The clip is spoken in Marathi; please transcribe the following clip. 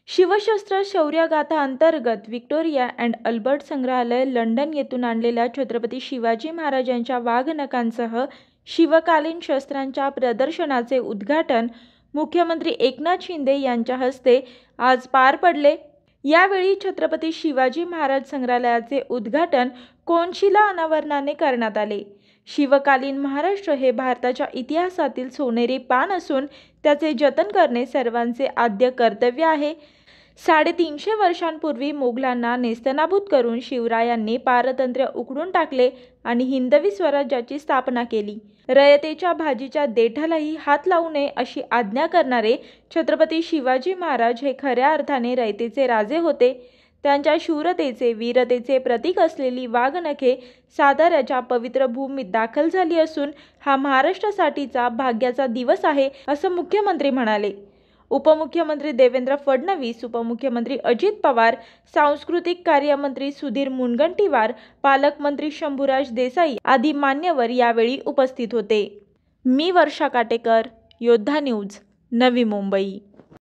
शिवशस्त्र शौर्यगाथा अंतर्गत व्हिक्टोरिया अँड अल्बर्ट संग्रहालय लंडन येथून आणलेल्या छत्रपती शिवाजी महाराजांच्या वाघनखांसह शिवकालीन शस्त्रांच्या प्रदर्शनाचे उद्घाटन मुख्यमंत्री एकनाथ शिंदे यांच्या हस्ते आज पार पडले। यावेळी छत्रपती शिवाजी महाराज संग्रहालयाचे उद्घाटन कोनशिला अनावरणाने करण्यात आले। शिवकालीन महाराष्ट्र हे भारताच्या इतिहासातील सोनेरी पान असून त्याचे जतन करणे सर्वांचे आद्य कर्तव्य आहे। 350 वर्षांपूर्वी मोगलांना नेस्तनाबूत करून शिवरायांनी पारतंत्र्य उखडून टाकले आणि हिंदवी स्वराज्याची स्थापना केली। रयतेच्या भाजीच्या देठालाही हात लावू नये अशी आज्ञा करणारे छत्रपती शिवाजी महाराज हे खऱ्या अर्थाने रयतेचे राजे होते। त्यांच्या शूरतेचे वीरतेचे प्रतीक असलेली वाघनखे साताऱ्याच्या पवित्र भूमीत दाखल झाली असून हा महाराष्ट्रासाठीचा भाग्याचा दिवस आहे असं मुख्यमंत्री म्हणाले। उपमुख्यमंत्री देवेंद्र फडणवीस, उपमुख्यमंत्री अजित पवार, सांस्कृतिक कार्यमंत्री सुधीर मुनगंटीवार, पालकमंत्री शंभूराज देसाई आदी मान्यवर यावेळी उपस्थित होते। मी वर्षा काटेकर, योद्धा न्यूज, नवी मुंबई।